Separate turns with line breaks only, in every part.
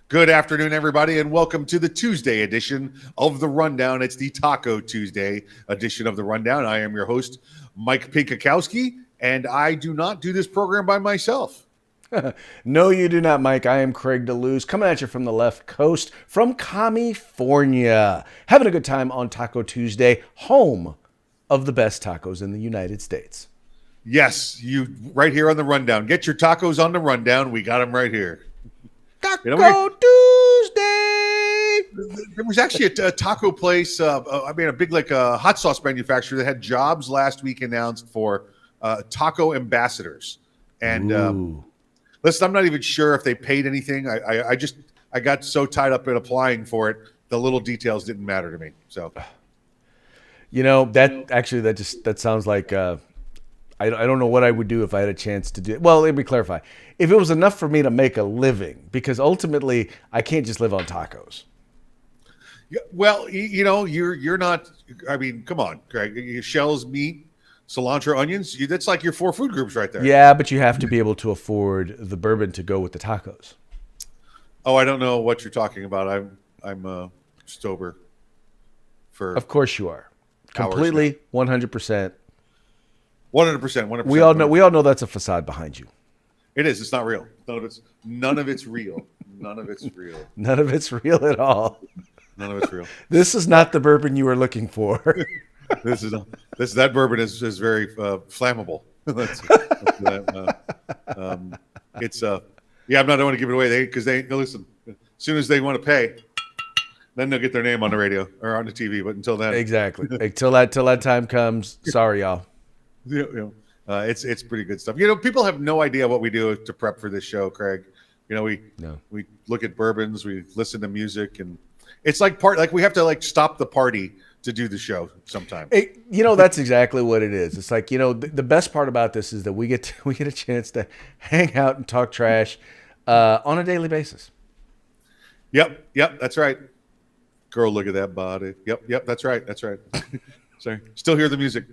Good afternoon, everybody, and welcome to the Tuesday edition of The Rundown. It's the Taco Tuesday edition of The Rundown. I am your host, Mike Pinkakowski, and I do not do this program by myself.
No, you do not, Mike. I am Craig DeLuz, coming at you from the left coast, from California. Having a good time on Taco Tuesday, home of the best tacos in the United States.
Yes, you right here on The Rundown. Get your tacos on The Rundown. We got them right here.
Taco Tuesday!
There was actually a taco place, a big hot sauce manufacturer that had jobs last week announced for taco ambassadors. And listen, I'm not even sure if they paid anything. I got so tied up in applying for it, the little details didn't matter to me. So,
that sounds like I don't know what I would do if I had a chance to do it. Well, let me clarify. If it was enough for me to make a living, because ultimately I can't just live on tacos.
Yeah, well, you're not. I mean, come on, Craig. Shells, meat, cilantro, onions. That's like your four food groups right there.
Yeah, but you have to be able to afford the bourbon to go with the tacos.
Oh, I don't know what you're talking about. I'm sober.
Of course you are. Completely, 100%.
100%.
We all know that's a facade behind you.
It is. It's not real. None of it's real. None of it's real.
None of it's real at all.
None of it's real.
This is not the bourbon you were looking for.
That bourbon is very flammable. I'm not going to give it away because they listen. As soon as they want to pay, then they'll get their name on the radio or on the TV. But until then,
exactly. Until that time comes, sorry, y'all.
It's pretty good stuff. People have no idea what we do to prep for this show, Craig. We look at bourbons, we listen to music, and it's like we have to stop the party to do the show sometimes.
That's exactly what it is. It's like, the best part about this is that we get a chance to hang out and talk trash on a daily basis.
Yep, that's right. Girl, look at that body. Yep, that's right. Sorry. Still hear the music.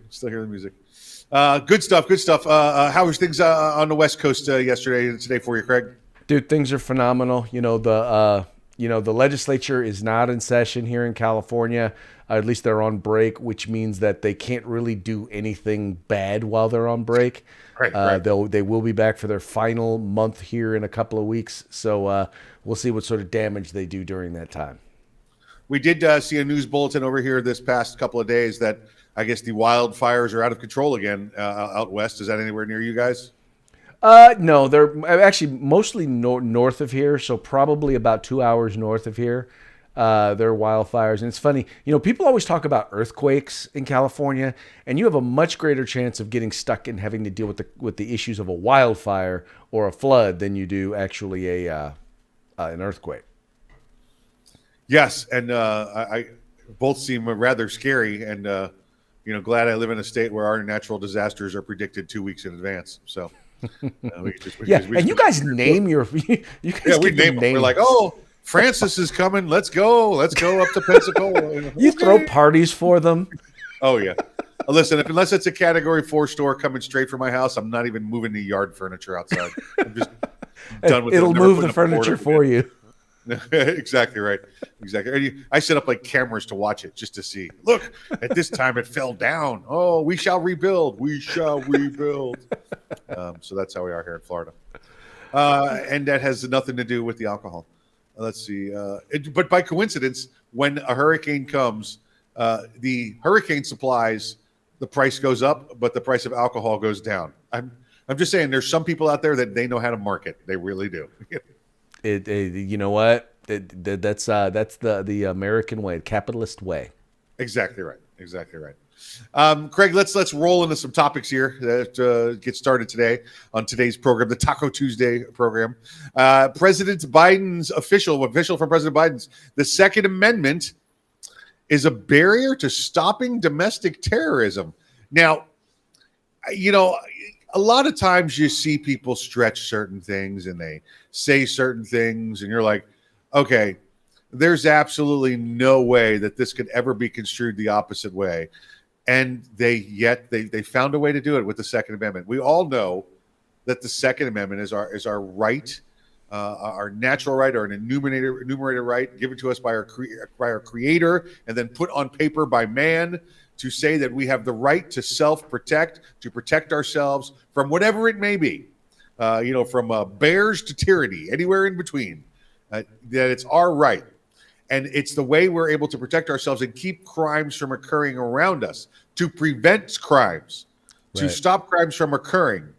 Good stuff. How was things on the West Coast yesterday and today for you, Craig?
Dude, things are phenomenal. The legislature is not in session here in California. At least they're on break, which means that they can't really do anything bad while they're on break.
Right.
They will be back for their final month here in a couple of weeks. So we'll see what sort of damage they do during that time.
We did see a news bulletin over here this past couple of days that I guess the wildfires are out of control again out west. Is that anywhere near you guys?
No, they're actually mostly north of here, so probably about 2 hours north of here. There are wildfires, and it's funny. People always talk about earthquakes in California, and you have a much greater chance of getting stuck and having to deal with the issues of a wildfire or a flood than you do actually an earthquake.
Yes, and I both seem rather scary, and glad I live in a state where our natural disasters are predicted 2 weeks in advance. So,
you guys name your we
name them. We're like, oh, Francis is coming. Let's go up to Pensacola.
You throw parties for them.
Oh yeah. Listen, unless it's a Category 4 store coming straight from my house, I'm not even moving the yard furniture outside. I'm just done with it.
It'll move the furniture for you.
Exactly right. Exactly. I set up cameras to watch it just to see. Look, at this time it fell down. Oh, we shall rebuild. So that's how we are here in Florida. And that has nothing to do with the alcohol. Let's see. But by coincidence, when a hurricane comes, the hurricane supplies, the price goes up, but the price of alcohol goes down. I'm just saying there's some people out there that they know how to market. They really do.
You know what? That's the American way, capitalist way.
Exactly right. Craig, let's roll into some topics here that get started today on today's program, the Taco Tuesday program. President Biden's official from President Biden's, the Second Amendment is a barrier to stopping domestic terrorism. Now, a lot of times you see people stretch certain things and they say certain things, and you're like, okay, there's absolutely no way that this could ever be construed the opposite way. And they found a way to do it with the Second Amendment. We all know that the Second Amendment is our right our natural right or an enumerated right given to us by our Creator and then put on paper by man to say that we have the right to self-protect, to protect ourselves from whatever it may be, from bears to tyranny, anywhere in between, that it's our right. And it's the way we're able to protect ourselves and keep crimes from occurring around us, to prevent crimes, to stop crimes from occurring.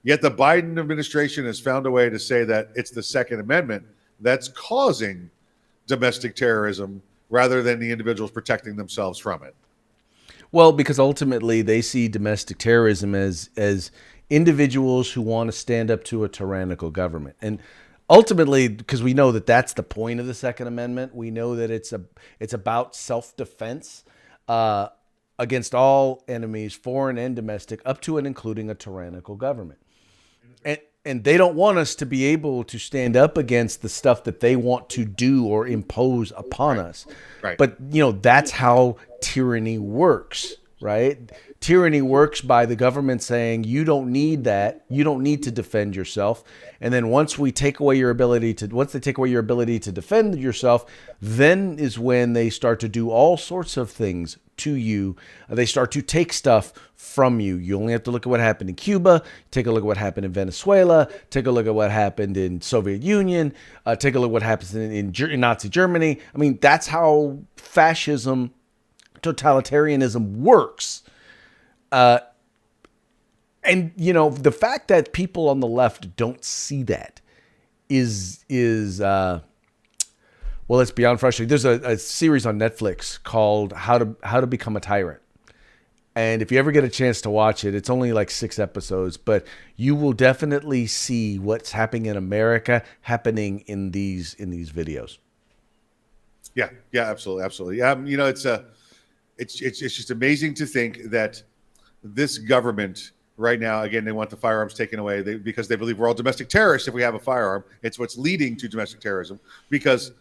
Yet the Biden administration has found a way to say that it's the Second Amendment that's causing domestic terrorism rather than the individuals protecting themselves from it.
Well, because ultimately they see domestic terrorism as individuals who want to stand up to a tyrannical government. And ultimately, because we know that that's the point of the Second Amendment, we know that it's about self-defense against all enemies, foreign and domestic, up to and including a tyrannical government. And they don't want us to be able to stand up against the stuff that they want to do or impose upon us.
Right.
But, that's how tyranny works, right? Tyranny works by the government saying, you don't need that. You don't need to defend yourself. And then once they take away your ability to defend yourself, then is when they start to do all sorts of things to you. They start to take stuff from you. You only have to look at what happened in Cuba, take a look at what happened in Venezuela, take a look at what happened in Soviet Union, take a look at what happens in Nazi Germany. I mean, that's how fascism, totalitarianism works. And, the fact that people on the left don't see that is well, it's beyond frustrating. There's a series on Netflix called How to Become a Tyrant. And if you ever get a chance to watch it, it's only like 6 episodes, but you will definitely see what's happening in America happening in these videos.
Yeah, absolutely. It's just amazing to think that this government right now, again, they want the firearms taken away because they believe we're all domestic terrorists if we have a firearm. It's what's leading to domestic terrorism because,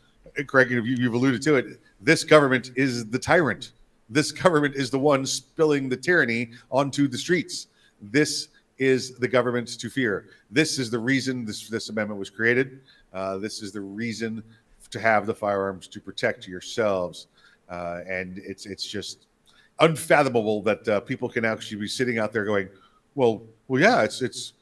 Craig, you've alluded to it. This government is the tyrant. This government is the one spilling the tyranny onto the streets. This is the government to fear. This is the reason this amendment was created. This is the reason to have the firearms to protect yourselves. And it's just unfathomable that people can actually be sitting out there going, well, yeah, it's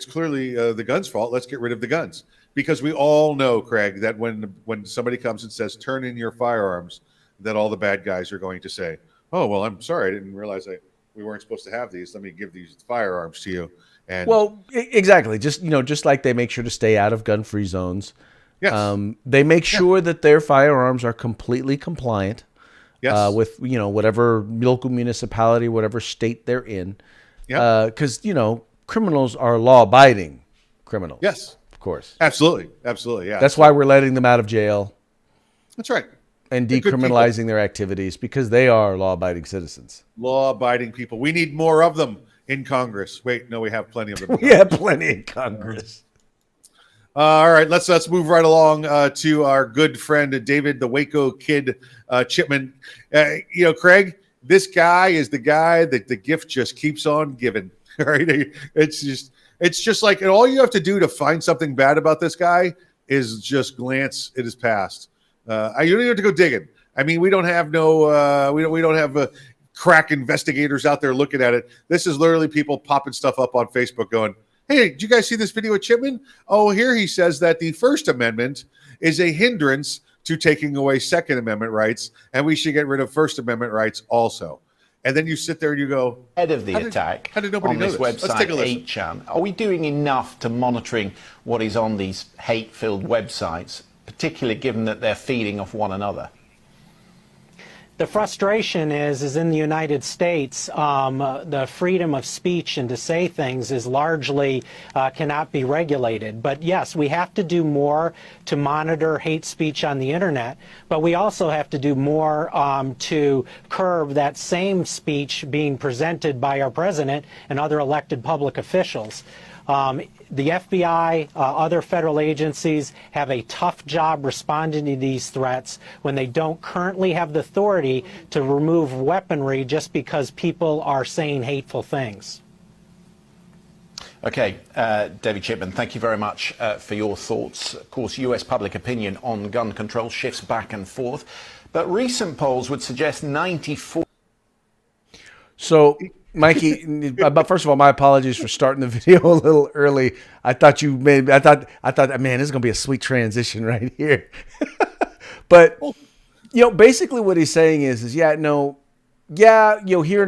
clearly the guns' fault. Let's get rid of the guns. Because we all know, Craig, that when somebody comes and says, turn in your firearms, that all the bad guys are going to say, oh, well, I'm sorry. I didn't realize we weren't supposed to have these. Let me give these firearms to you. And
exactly. Just like they make sure to stay out of gun-free zones.
Yes.
They make sure that their firearms are completely compliant.
Yes.
With whatever local municipality, whatever state they're in.
Yeah.
Because criminals are law-abiding criminals.
Yes.
Of course.
Absolutely. Yeah.
That's why we're letting them out of jail.
That's right.
And decriminalizing their activities because they are law-abiding citizens.
Law-abiding people. We need more of them in Congress. Wait, no, we have plenty of them.
We have plenty in Congress.
All right, let's move right along to our good friend David, the Waco Kid Chipman. Craig, this guy is the guy that the gift just keeps on giving. Right? It's just like, and all you have to do to find something bad about this guy is just glance at his past. You don't even have to go digging. I mean, we don't have we don't have crack investigators out there looking at it. This is literally people popping stuff up on Facebook going, hey, did you guys see this video of Chipman? Oh, here he says that the First Amendment is a hindrance to taking away Second Amendment rights, and we should get rid of First Amendment rights also. And then you sit there and you go,
ahead of the attack
how did nobody
on
know
this
this? Let's take a
website,
listen.
8chan, are we doing enough to monitoring what is on these hate-filled websites, particularly given that they're feeding off one another?
The frustration is in the United States, the freedom of speech and to say things is largely cannot be regulated. But yes, we have to do more to monitor hate speech on the internet, but we also have to do more to curb that same speech being presented by our president and other elected public officials. The FBI, other federal agencies have a tough job responding to these threats when they don't currently have the authority to remove weaponry just because people are saying hateful things.
Okay, David Chipman, thank you very much for your thoughts. Of course, US public opinion on gun control shifts back and forth, but recent polls would suggest 94.
So, Mikey, but first of all, my apologies for starting the video a little early. I thought, man, this is gonna be a sweet transition right here. But basically, what he's saying is here in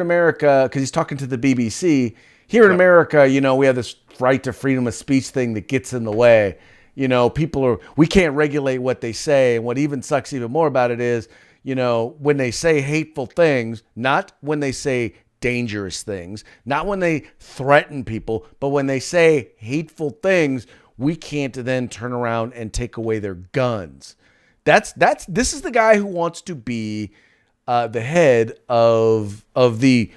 America, because he's talking to the BBC. Here in America, we have this right to freedom of speech thing that gets in the way. We can't regulate what they say. And what even sucks even more about it is, when they say hateful things, not when they say dangerous things, not when they threaten people, but when they say hateful things, we can't then turn around and take away their guns. This is the guy who wants to be the head of the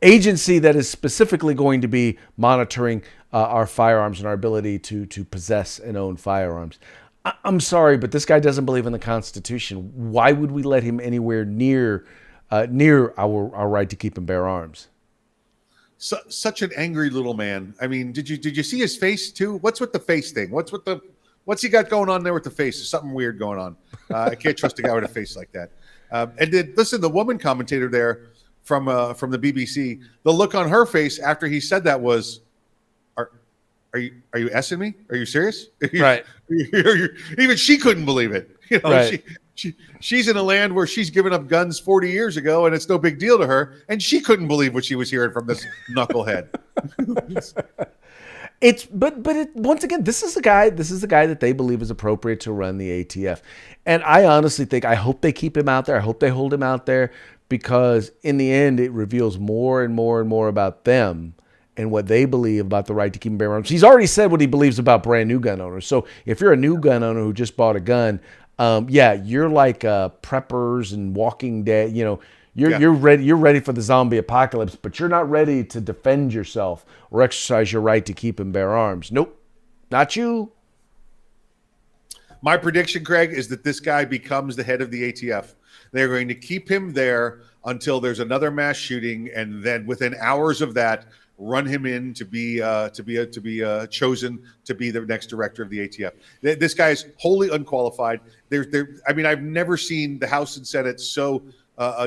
agency that is specifically going to be monitoring our firearms and our ability to possess and own firearms. I'm sorry, but this guy doesn't believe in the Constitution. Why would we let him anywhere near our right to keep and bear arms?
Such an angry little man. I mean, did you see his face too? What's with the face thing? What's he got going on there with the face? There's something weird going on. I can't trust a guy with a face like that. And then listen, the woman commentator there from the BBC, the look on her face after he said that was, are you essing me? Are you serious?
Right.
Even she couldn't believe it.
Right.
She's in a land where she's given up guns 40 years ago, and it's no big deal to her, and she couldn't believe what she was hearing from this knucklehead.
Once again, this is the guy that they believe is appropriate to run the ATF. And I honestly think, I hope they keep him out there. I hope they hold him out there, because in the end, it reveals more and more and more about them and what they believe about the right to keep and bear arms. He's already said what he believes about brand new gun owners. So if you're a new gun owner who just bought a gun, you're like preppers and Walking Dead. You're ready for the zombie apocalypse, but you're not ready to defend yourself or exercise your right to keep and bear arms. Nope, not you.
My prediction, Craig, is that this guy becomes the head of the ATF. They're going to keep him there until there's another mass shooting, and then within hours of that, run him in to be chosen to be the next director of the ATF. This guy is wholly unqualified. I've never seen the House and Senate so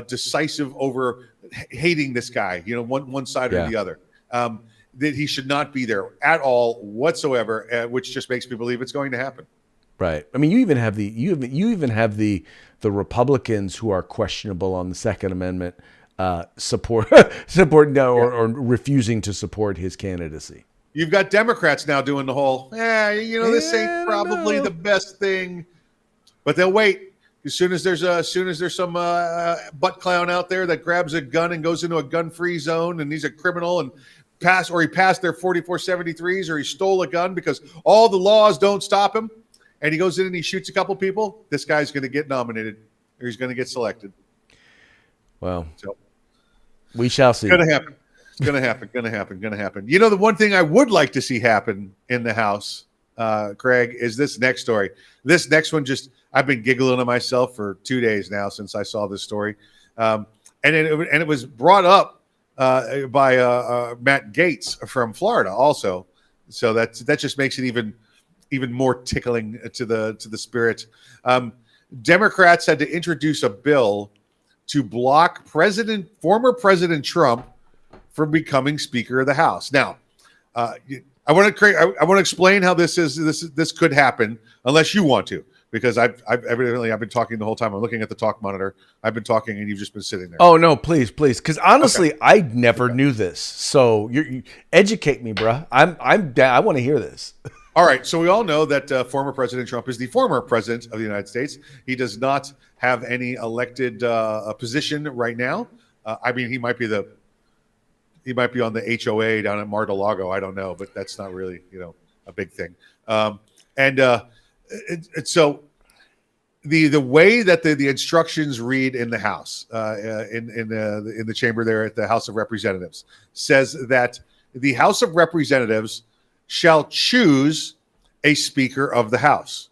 decisive over hating this guy. One side or the other. That he should not be there at all whatsoever, which just makes me believe it's going to happen.
Right. I mean, you even have the Republicans who are questionable on the Second Amendment. Support or refusing to support his candidacy.
You've got Democrats now doing the whole, this ain't probably the best thing, but they'll wait. As soon as there's some butt clown out there that grabs a gun and goes into a gun-free zone, and he's a criminal and he passed their 4473s, or he stole a gun because all the laws don't stop him, and he goes in and he shoots a couple people, this guy's going to get nominated, or he's going to get selected.
Well, we shall see.
It's going to happen. The one thing I would like to see happen in the House, Craig, is this next story. This next one, I've been giggling to myself for 2 days now since I saw this story. And it was brought up by Matt Gaetz from Florida also. So that just makes it even more tickling to the spirit. Democrats had to introduce a bill to block former President Trump from becoming Speaker of the House. Now, I want to explain how this could happen, unless you want to, because I've been talking the whole time. I'm looking at the talk monitor. I've been talking, and you've just been sitting there.
Oh no, please, because honestly, okay. I never knew this. So you educate me, bro. I want to hear this.
All right, so we all know that former President Trump is the former president of the United States. He does not have any elected position right now. He might be on the HOA down at Mar-a-Lago. I don't know, but that's not really a big thing. So the way that the instructions read in the House, in the chamber there at the House of Representatives, says that the House of Representatives shall choose a Speaker of the House.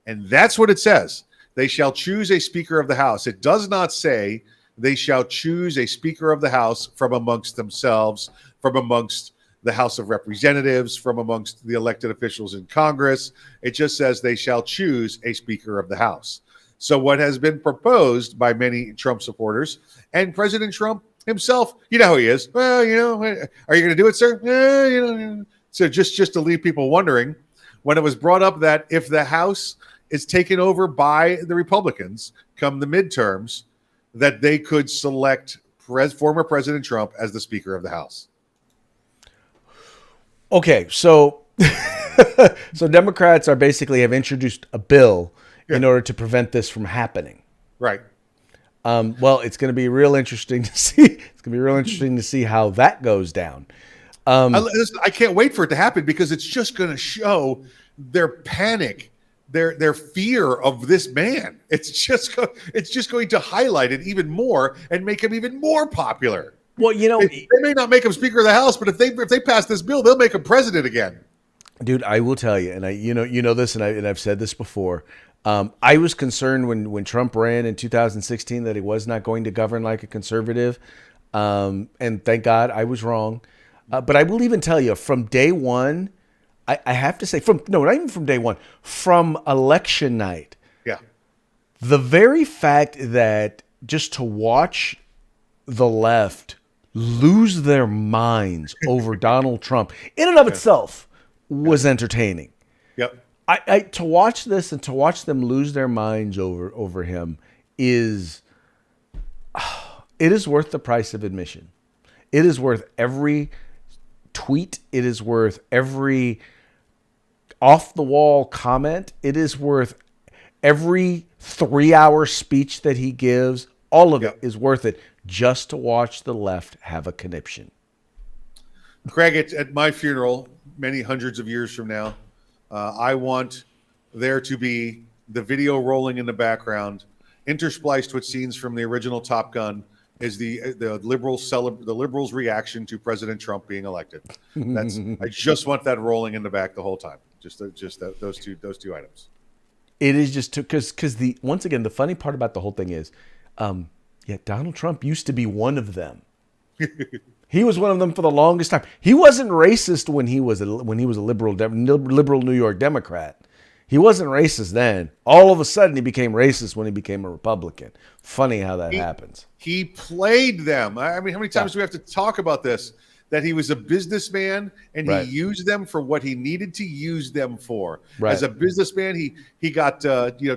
And that's what it says. They shall choose a Speaker of the House. It does not say they shall choose a Speaker of the House from amongst themselves, from amongst the House of Representatives, from amongst the elected officials in Congress. It just says they shall choose a Speaker of the House. So what has been proposed by many Trump supporters and President Trump himself, you know how he is. Well, are you going to do it, sir? So just to leave people wondering, when it was brought up that if the House is taken over by the Republicans come the midterms, that they could select former President Trump as the Speaker of the House.
Okay, so so Democrats are basically have introduced a bill in order to prevent this from happening.
Right.
Well, it's going to be real interesting to see. It's going to be real interesting to see how that goes down.
I can't wait for it to happen because it's just going to show their panic, their fear of this man. It's just going to highlight it even more and make him even more popular.
Well,
they may not make him Speaker of the House, but if they pass this bill, they'll make him president again.
Dude, I will tell you, and you know this, and I've said this before. I was concerned when Trump ran in 2016 that he was not going to govern like a conservative, and thank God I was wrong. But I will even tell you, from day one, I have to say, not even from day one, from election night, the very fact that just to watch the left lose their minds over Donald Trump in and of itself was entertaining.
Yep.
I to watch this and to watch them lose their minds over him is it is worth the price of admission. It is worth every tweet. It is worth every off the wall comment. It is worth every 3-hour speech that he gives. All of it is worth it just to watch the left have a conniption.
Craig, at my funeral, many hundreds of years from now, I want there to be the video rolling in the background, interspliced with scenes from the original Top Gun, is the liberals' reaction to President Trump being elected. I just want that rolling in the back the whole time. Just those two items.
It is just because once again the funny part about the whole thing is, Donald Trump used to be one of them. He was one of them for the longest time. He wasn't racist when he was a liberal New York Democrat. He wasn't racist then. All of a sudden, he became racist when he became a Republican. Funny how that happens.
He played them. I mean, how many times do we have to talk about this? That he was a businessman and he used them for what he needed to use them for. Right. As a businessman, he got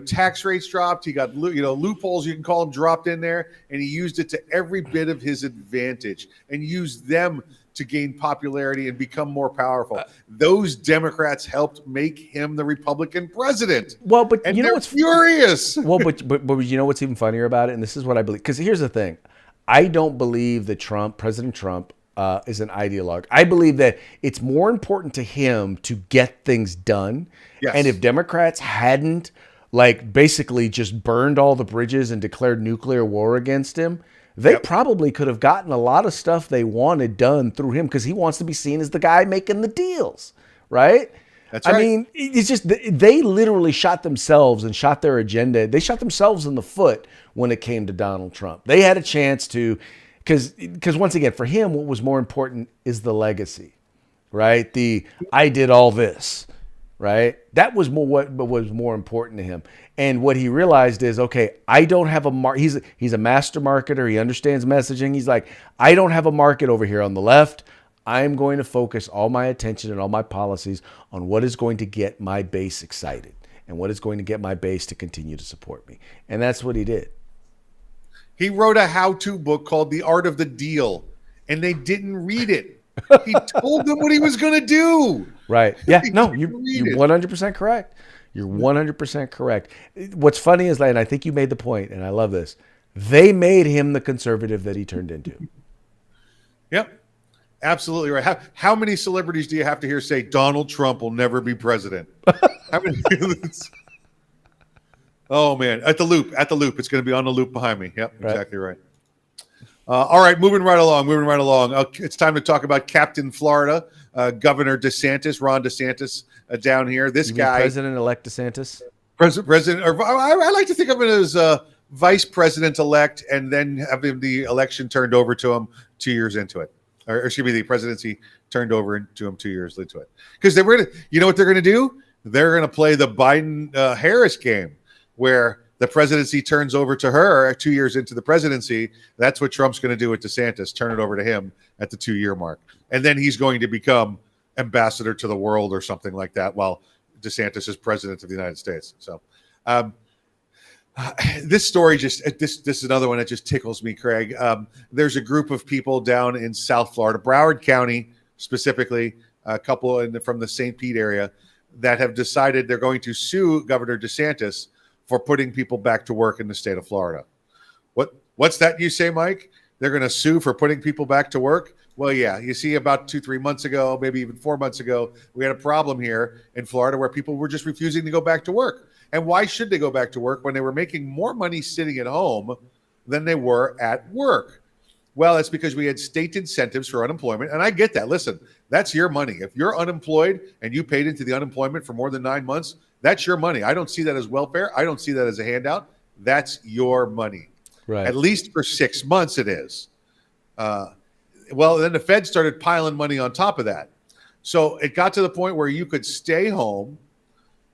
tax rates dropped. He got loopholes, you can call them, dropped in there, and he used it to every bit of his advantage and used them to gain popularity and become more powerful. Those Democrats helped make him the Republican president.
Well, but
and what's furious?
Well, but you know what's even funnier about it, and this is what I believe. Because here's the thing, I don't believe that President Trump, is an ideologue. I believe that it's more important to him to get things done. Yes. And if Democrats hadn't basically just burned all the bridges and declared nuclear war against him, they probably could have gotten a lot of stuff they wanted done through him because he wants to be seen as the guy making the deals, right?
That's right.
I mean, it's just they literally shot themselves and shot their agenda. They shot themselves in the foot when it came to Donald Trump. They had a chance to, because once again, for him, what was more important is the legacy, right? I did all this, right? That was what was more important to him. And what he realized is, okay, I don't have a he's a master marketer. He understands messaging. He's like, I don't have a market over here on the left. I'm going to focus all my attention and all my policies on what is going to get my base excited and what is going to get my base to continue to support me. And that's what he did.
He wrote a how-to book called The Art of the Deal, and they didn't read it. He told them what he was going to do.
Right. Yeah. No, you're 100% correct. You're 100% correct. What's funny is, and I think you made the point, and I love this, they made him the conservative that he turned into.
Yep. Absolutely right. How many celebrities do you have to hear say Donald Trump will never be president? How many? Oh, man. At the loop. It's going to be on the loop behind me. Yep, exactly right. All right, moving right along. It's time to talk about Captain Florida, Governor DeSantis, Ron DeSantis, down here. This guy,
President-elect DeSantis.
President, or I like to think of it as Vice President-elect, and then having the election turned over to him 2 years into it. or excuse me, the presidency turned over to him 2 years into it. Because they were going to, you know what they're going to do? They're going to play the Biden Harris game, where the presidency turns over to her 2 years into the presidency. That's what Trump's going to do with DeSantis, turn it over to him at the 2-year mark. And then he's going to become ambassador to the world or something like that while DeSantis is president of the United States. So this story this is another one that just tickles me, Craig. There's a group of people down in South Florida, Broward County specifically, a couple from the St. Pete area, that have decided they're going to sue Governor DeSantis for putting people back to work in the state of Florida. What's that you say, Mike? They're going to sue for putting people back to work? Well, yeah, you see, about 2-3 months ago, maybe even 4 months ago, we had a problem here in Florida where people were just refusing to go back to work. And why should they go back to work when they were making more money sitting at home than they were at work? Well, it's because we had state incentives for unemployment. And I get that. Listen, that's your money. If you're unemployed and you paid into the unemployment for more than 9 months, that's your money. I don't see that as welfare. I don't see that as a handout. That's your money.
Right.
At least for 6 months it is. Well, then the Fed started piling money on top of that. So it got to the point where you could stay home,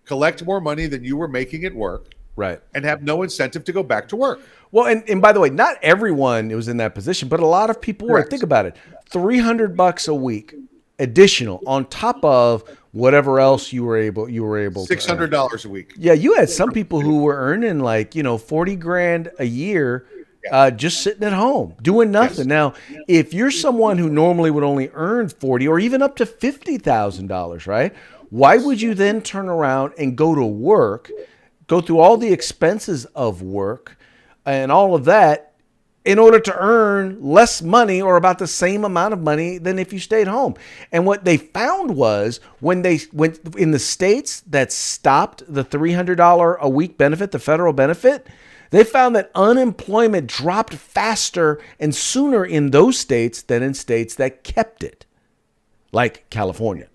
collect more money than you were making at work,
Right.
and have no incentive to go back to work.
Well, and by the way, not everyone was in that position, but a lot of people were.
Correct.
Think about it. $300 a week additional on top of whatever else you were able to earn.
$600 a week.
Yeah, you had some people who were earning like, 40 grand a year just sitting at home doing nothing.
Yes.
Now, if you're someone who normally would only earn 40 or even up to $50,000, right? Why would you then turn around and go to work, go through all the expenses of work and all of that in order to earn less money or about the same amount of money than if you stayed home? And what they found was when they went in the states that stopped the $300 a week benefit, the federal benefit, they found that unemployment dropped faster and sooner in those states than in states that kept it, like California.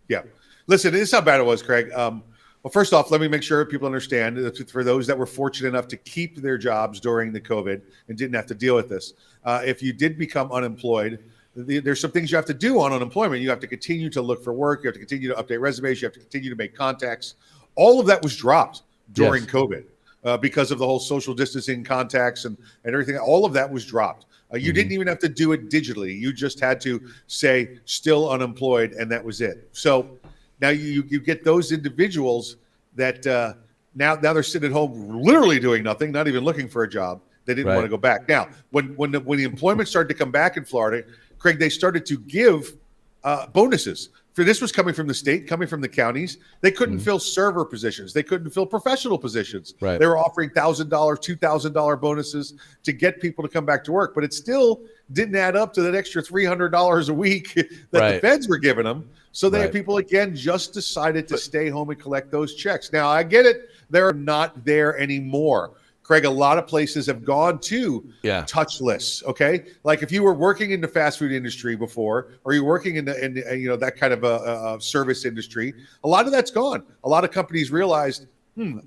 Yeah. Listen, this is how bad it was, Craig. Well, first off, let me make sure people understand that for those that were fortunate enough to keep their jobs during the COVID and didn't have to deal with this, if you did become unemployed, there's some things you have to do on unemployment. You have to continue to look for work. You have to continue to update resumes. You have to continue to make contacts. All of that was dropped during COVID because of the whole social distancing contacts and everything. All of that was dropped. You didn't even have to do it digitally. You just had to say still unemployed, and that was it. So now you get those individuals that now they're sitting at home literally doing nothing, not even looking for a job. They didn't want to go back. Now, when the employment started to come back in Florida, Craig, they started to give bonuses. For this was coming from the state, coming from the counties. They couldn't fill server positions. They couldn't fill professional positions.
Right.
They were offering $1,000, $2,000 bonuses to get people to come back to work, but it still didn't add up to that extra $300 a week that the feds were giving them. So they people again just decided to stay home and collect those checks. Now I get it; they're not there anymore. Craig, a lot of places have gone to touchless. Okay, like if you were working in the fast food industry before, or you're working in the that kind of a service industry, a lot of that's gone. A lot of companies realized,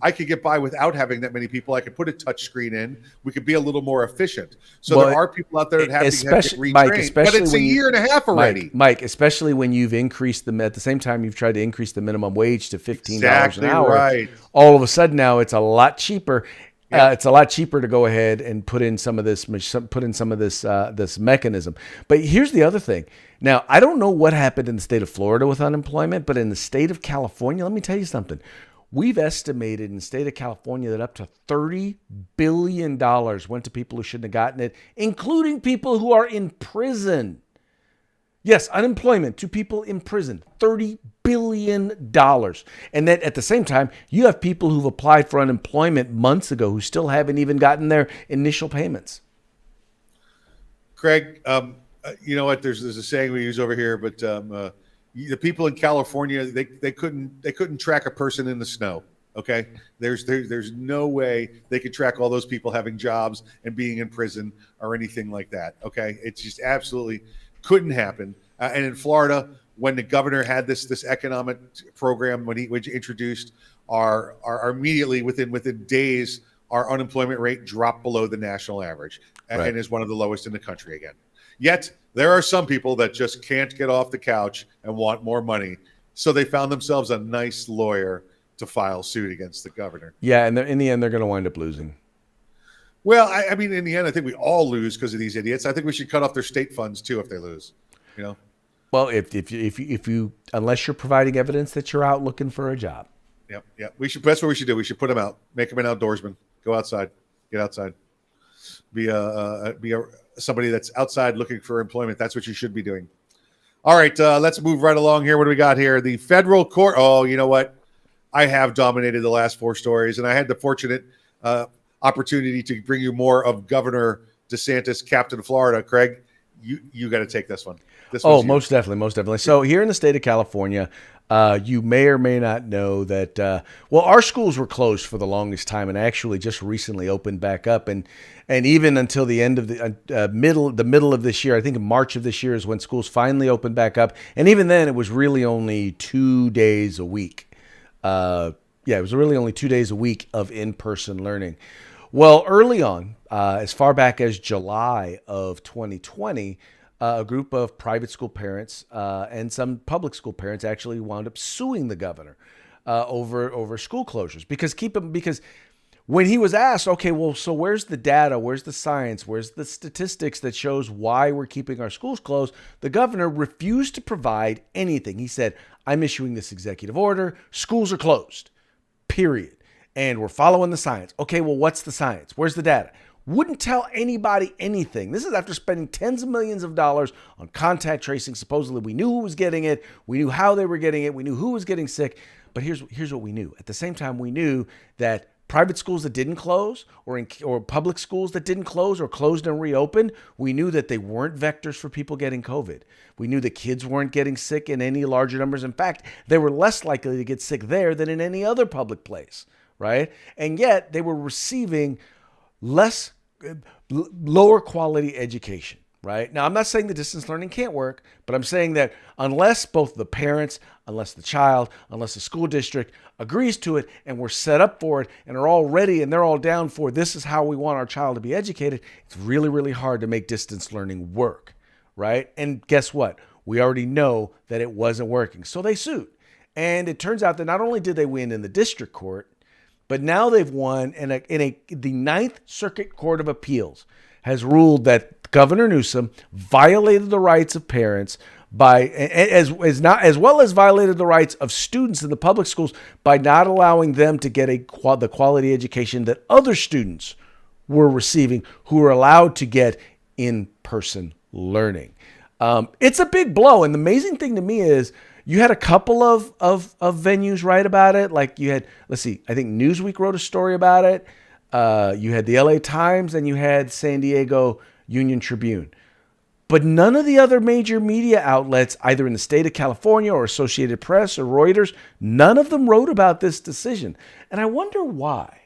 I could get by without having that many people. I could put a touch screen in. We could be a little more efficient. So there are people out there that have to get retrained.
Mike,
but it's a year and a half already.
Mike, especially when you've increased them at the same time you've tried to increase the minimum wage to $15 an hour.
Right.
All of a sudden now it's a lot cheaper. It's a lot cheaper to go ahead and put in some of this this mechanism. But here's the other thing. Now, I don't know what happened in the state of Florida with unemployment, but in the state of California, let me tell you something. We've estimated in the state of California that up to $30 billion went to people who shouldn't have gotten it, including people who are in prison. Yes, unemployment to people in prison, $30 billion. And then at the same time, you have people who've applied for unemployment months ago who still haven't even gotten their initial payments.
Craig, you know what? There's a saying we use over here, but the people in California, they couldn't track a person in the snow. Okay, there's no way they could track all those people having jobs and being in prison or anything like that. Okay, it's just absolutely couldn't happen. And in Florida, when the governor had this economic program, when he introduced our immediately within days, our unemployment rate dropped below the national average and is one of the lowest in the country again. Yet there are some people that just can't get off the couch and want more money. So they found themselves a nice lawyer to file suit against the governor.
Yeah, and in the end, they're going to wind up losing.
Well, I mean, in the end, I think we all lose because of these idiots. I think we should cut off their state funds too if they lose. You know.
Well, if you unless you're providing evidence that you're out looking for a job.
Yep. We should. That's what we should do. We should put them out. Make them an outdoorsman. Go outside. Get outside. Be somebody that's outside looking for employment. That's what you should be doing. All right. Let's move right along here. What do we got here? The federal court. Oh, you know what? I have dominated the last 4 stories, and I had the fortunate opportunity to bring you more of Governor DeSantis, Captain Florida. Craig, you got to take this one.
Most definitely. So here in the state of California, you may or may not know that, our schools were closed for the longest time and actually just recently opened back up. And even until the end of the middle of this year, I think in March of this year is when schools finally opened back up. And even then it was really only 2 days a week. It was really only 2 days a week of in-person learning. Well, early on, as far back as July of 2020, a group of private school parents and some public school parents actually wound up suing the governor over school closures because when he was asked, okay, well, so where's the data? Where's the science? Where's the statistics that shows why we're keeping our schools closed? The governor refused to provide anything. He said, I'm issuing this executive order. Schools are closed, period. And we're following the science. Okay, well, what's the science? Where's the data? Wouldn't tell anybody anything. This is after spending tens of millions of dollars on contact tracing. Supposedly, we knew who was getting it. We knew how they were getting it. We knew who was getting sick. But here's what we knew. At the same time, we knew that private schools that didn't close or public schools that didn't close or closed and reopened, we knew that they weren't vectors for people getting COVID. We knew the kids weren't getting sick in any larger numbers. In fact, they were less likely to get sick there than in any other public place, right? And yet they were receiving lower quality education, right? Now, I'm not saying the distance learning can't work, but I'm saying that unless both the parents, unless the child, unless the school district agrees to it and we're set up for it and are all ready and they're all down for this is how we want our child to be educated, it's really, really hard to make distance learning work, right? And guess what? We already know that it wasn't working. So they sued. And it turns out that not only did they win in the district court, but now they've won the Ninth Circuit Court of Appeals has ruled that Governor Newsom violated the rights of parents as well as violated the rights of students in the public schools by not allowing them to get the quality education that other students were receiving who were allowed to get in-person learning. It's a big blow. And the amazing thing to me is you had a couple of venues write about it. Like you had, I think Newsweek wrote a story about it. You had the LA Times and you had San Diego Union Tribune. But none of the other major media outlets, either in the state of California or Associated Press or Reuters, none of them wrote about this decision. And I wonder why.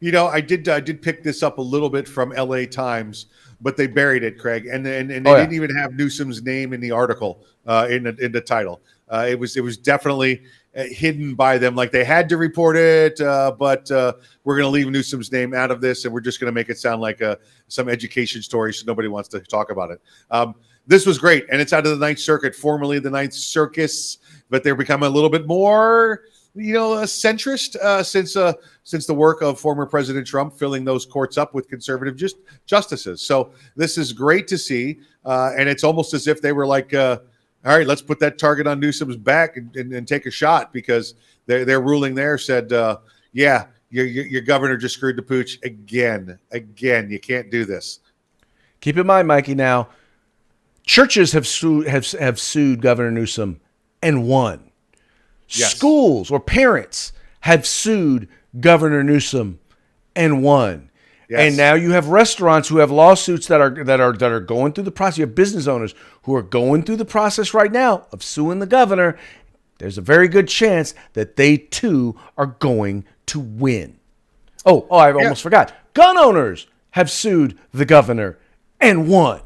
You know, I did pick this up a little bit from LA Times, but they buried it, Craig, and they didn't even have Newsom's name in the article in the title. It was definitely hidden by them, like they had to report it, but we're going to leave Newsom's name out of this, and we're just going to make it sound like some education story, so nobody wants to talk about it. This was great, and it's out of the Ninth Circuit, formerly the Ninth Circus, but they're becoming a little bit more, a centrist since the work of former President Trump filling those courts up with conservative justices. So this is great to see, and it's almost as if they were like, all right, let's put that target on Newsom's back and take a shot, because their ruling there said, yeah, your governor just screwed the pooch again. You can't do this.
Keep in mind, Mikey, now, churches have sued Governor Newsom and won. Yes. Schools or parents have sued Governor Newsom and won. Yes. And now you have restaurants who have lawsuits that are going through the process. You have business owners who are going through the process right now of suing the governor. There's a very good chance that they too are going to win. I almost forgot. Gun owners have sued the governor and won.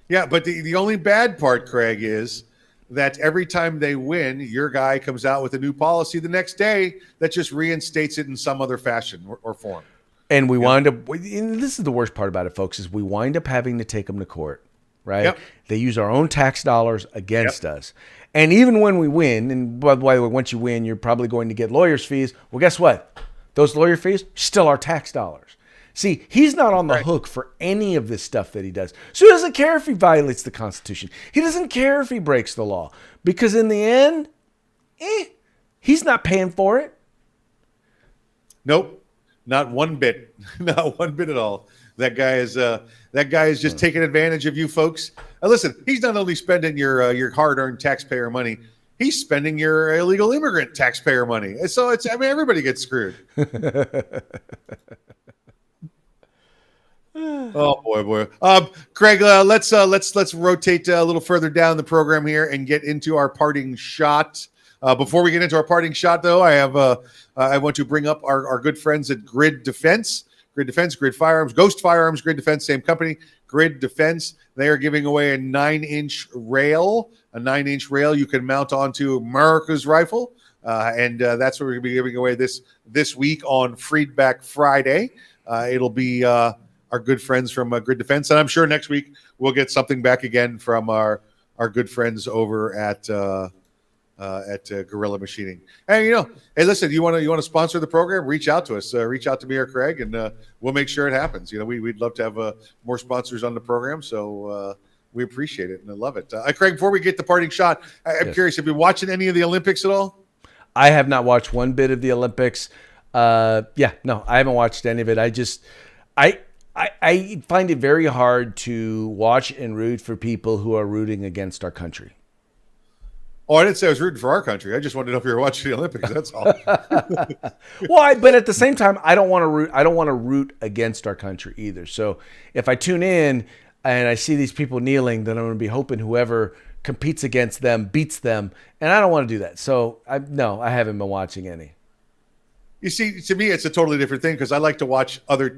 Yeah, but the only bad part, Craig, is that every time they win, your guy comes out with a new policy the next day that just reinstates it in some other fashion or form.
And we wind up, and this is the worst part about it, folks, is we wind up having to take them to court, right?
Yep.
They use our own tax dollars against us. And even when we win, and by the way, once you win, you're probably going to get lawyers' fees. Well, guess what? Those lawyer fees, still our tax dollars. See, he's not on the hook for any of this stuff that he does. So he doesn't care if he violates the Constitution. He doesn't care if he breaks the law. Because in the end, he's not paying for it.
Nope. Not one bit. Not one bit at all. That guy is just taking advantage of you folks. Listen, he's not only spending your hard-earned taxpayer money, he's spending your illegal immigrant taxpayer money. So everybody gets screwed. Oh boy. Craig, let's rotate a little further down the program here and get into our parting shot. Before we get into our parting shot, though, I want to bring up our good friends at Grid Defense, Grid Firearms, Ghost Firearms, Grid Defense, same company, Grid Defense. They are giving away a 9-inch rail. A 9-inch rail you can mount onto America's rifle, and that's what we're going to be giving away this week on Freedback Friday. It'll be our good friends from Grid Defense, and I'm sure next week we'll get something back again from our good friends over at Gorilla Machining. And hey, listen, you want to sponsor the program? Reach out to us. Reach out to me or Craig, and we'll make sure it happens. We'd love to have more sponsors on the program. So we appreciate it and I love it. Craig, before we get the parting shot, I'm curious, have you been watching any of the Olympics at all?
I have not watched one bit of the Olympics. No, I haven't watched any of it. I find it very hard to watch and root for people who are rooting against our country.
Oh, I didn't say I was rooting for our country. I just wanted to know if you were watching the Olympics. That's all.
But at the same time, I don't want to root. I don't want to root against our country either. So if I tune in and I see these people kneeling, then I'm going to be hoping whoever competes against them beats them, and I don't want to do that. So I haven't been watching any.
You see, to me, it's a totally different thing because I like to watch other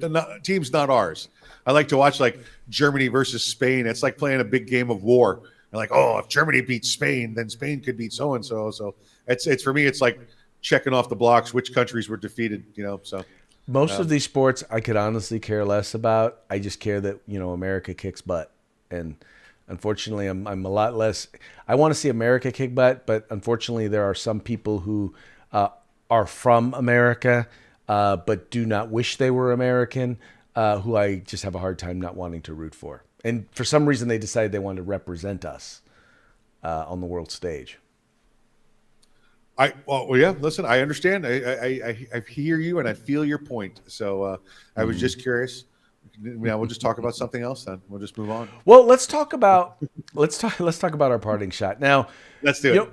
teams, not ours. I like to watch like Germany versus Spain. It's like playing a big game of war. And like, oh, if Germany beats Spain, then Spain could beat so and so. So it's for me, it's like checking off the blocks which countries were defeated. So
most of these sports I could honestly care less about. I just care that America kicks butt, and unfortunately, I'm a lot less. I want to see America kick butt, but unfortunately, there are some people who are from America, but do not wish they were American, who I just have a hard time not wanting to root for. And for some reason, they decided they wanted to represent us on the world stage.
Listen, I understand. I hear you and I feel your point. So I was just curious. We'll just talk about something else then. We'll just move on.
Well, let's talk about our parting shot. Now,
let's do it.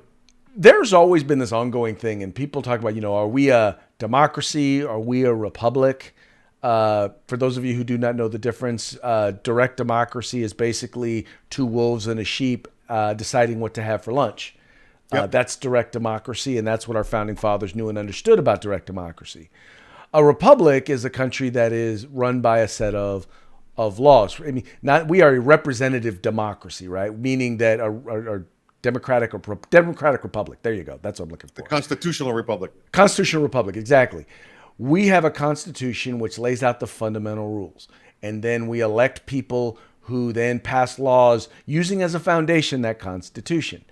There's always been this ongoing thing, and people talk about, are we a democracy? Are we a republic? For those of you who do not know the difference, direct democracy is basically two wolves and a sheep deciding what to have for lunch. Yep. That's direct democracy, and that's what our founding fathers knew and understood about direct democracy. A republic is a country that is run by a set of laws. I mean, we are a representative democracy, right? Meaning that our democratic republic. There you go. That's what I'm looking for.
The constitutional republic.
Constitutional republic, exactly. We have a constitution which lays out the fundamental rules, and then we elect people who then pass laws using as a foundation that constitution.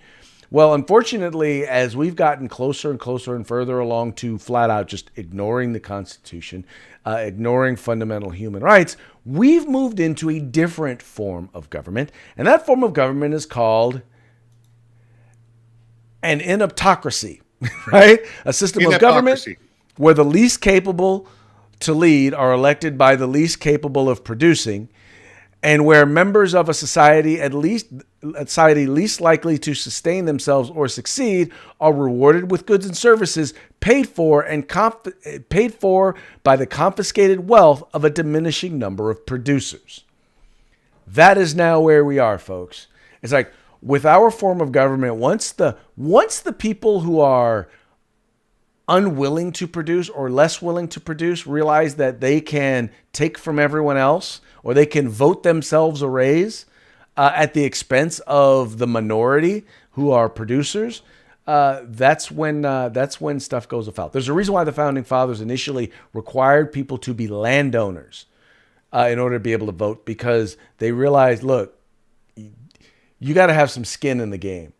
Well, unfortunately, as we've gotten closer and closer and further along to flat out just ignoring the Constitution, ignoring fundamental human rights, we've moved into a different form of government. And that form of government is called an ineptocracy, right? A system of government where the least capable to lead are elected by the least capable of producing, and where members of a society least likely to sustain themselves or succeed are rewarded with goods and services paid for by the confiscated wealth of a diminishing number of producers. That is now where we are, folks. It's like with our form of government, once the people who are unwilling to produce or less willing to produce realize that they can take from everyone else, or they can vote themselves a raise at the expense of the minority who are producers, that's when stuff goes afoul. There's a reason why the founding fathers initially required people to be landowners in order to be able to vote, because they realized, look, you got to have some skin in the game.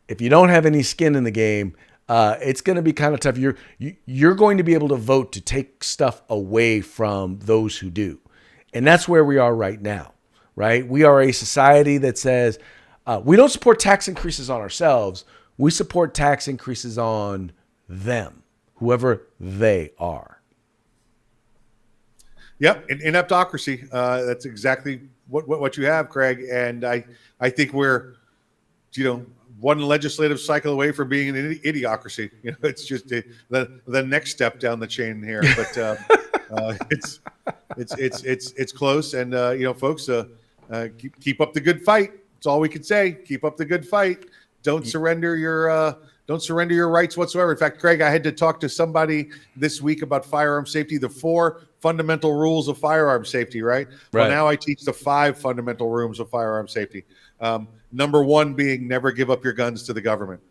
If you don't have any skin in the game, it's going to be kind of tough. You're going to be able to vote to take stuff away from those who do. And that's where we are right now, right? We are a society that says we don't support tax increases on ourselves. We support tax increases on them, whoever they are.
Yep, ineptocracy. That's exactly what you have, Craig. And I think we're, one legislative cycle away from being an idiocracy. It's just the next step down the chain here. But it's close. And folks, keep up the good fight. That's all we can say. Keep up the good fight. Don't surrender your rights whatsoever. In fact, Craig, I had to talk to somebody this week about firearm safety, the 4 fundamental rules of firearm safety, right? Well, now I teach the 5 fundamental rules of firearm safety. Number 1 being never give up your guns to the government.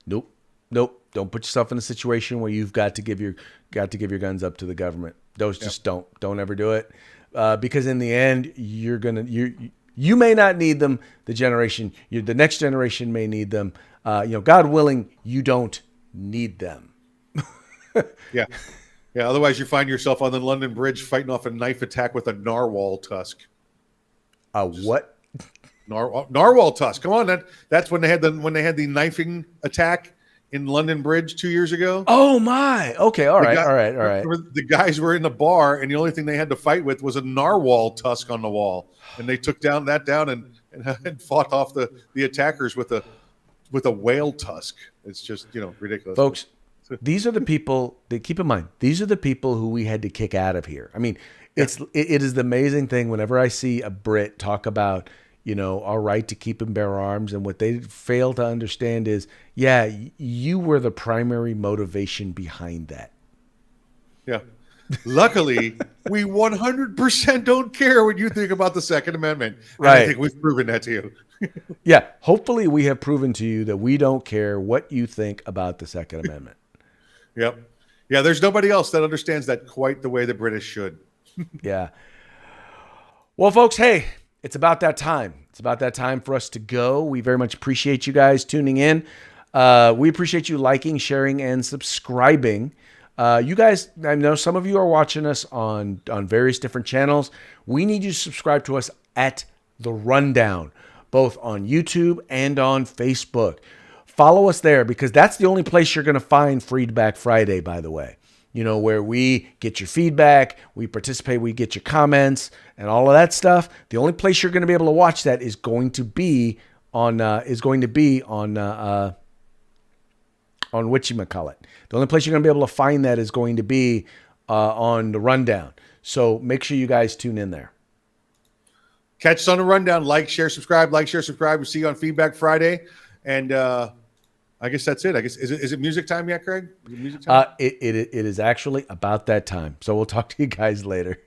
Nope. Don't put yourself in a situation where you've got to give your guns up to the government. Just don't ever do it, because in the end, you may not need them. The next generation may need them. God willing, you don't need them.
Yeah. Otherwise, you find yourself on the London Bridge fighting off a knife attack with a narwhal tusk.
What?
Narwhal tusk. Come on, that's when they had the knifing attack in London Bridge 2 years ago.
Oh my. Okay. All right.
The guys were in the bar, and the only thing they had to fight with was a narwhal tusk on the wall, and they took down and fought off the attackers with a whale tusk. It's just ridiculous,
folks. These are the people that, keep in mind, these are the people who we had to kick out of here. I mean, it is the amazing thing whenever I see a Brit talk about our right to keep and bear arms, and what they fail to understand is, you were the primary motivation behind that.
Yeah. Luckily, we 100% don't care what you think about the Second Amendment.
Right.
And I think we've proven that to you.
Yeah. Hopefully we have proven to you that we don't care what you think about the Second Amendment.
Yep. Yeah, there's nobody else that understands that quite the way the British should.
Yeah. Well, folks, hey, it's about that time. It's about that time for us to go. We very much appreciate you guys tuning in. We appreciate you liking, sharing, and subscribing. You guys, I know some of you are watching us on various different channels. We need you to subscribe to us at The Rundown, both on YouTube and on Facebook. Follow us there, because that's the only place you're going to find Feedback Friday, by the way. Where we get your feedback, we participate, we get your comments, and all of that stuff. The only place you're going to be able to watch that is going to be on whatchamacallit. The only place you're going to be able to find that is going to be on The Rundown. So make sure you guys tune in there.
Catch us on The Rundown. Like, share, subscribe. We'll see you on Feedback Friday. And I guess that's it. I guess is it music time yet, Craig? Is it music time?
It is actually about that time. So we'll talk to you guys later.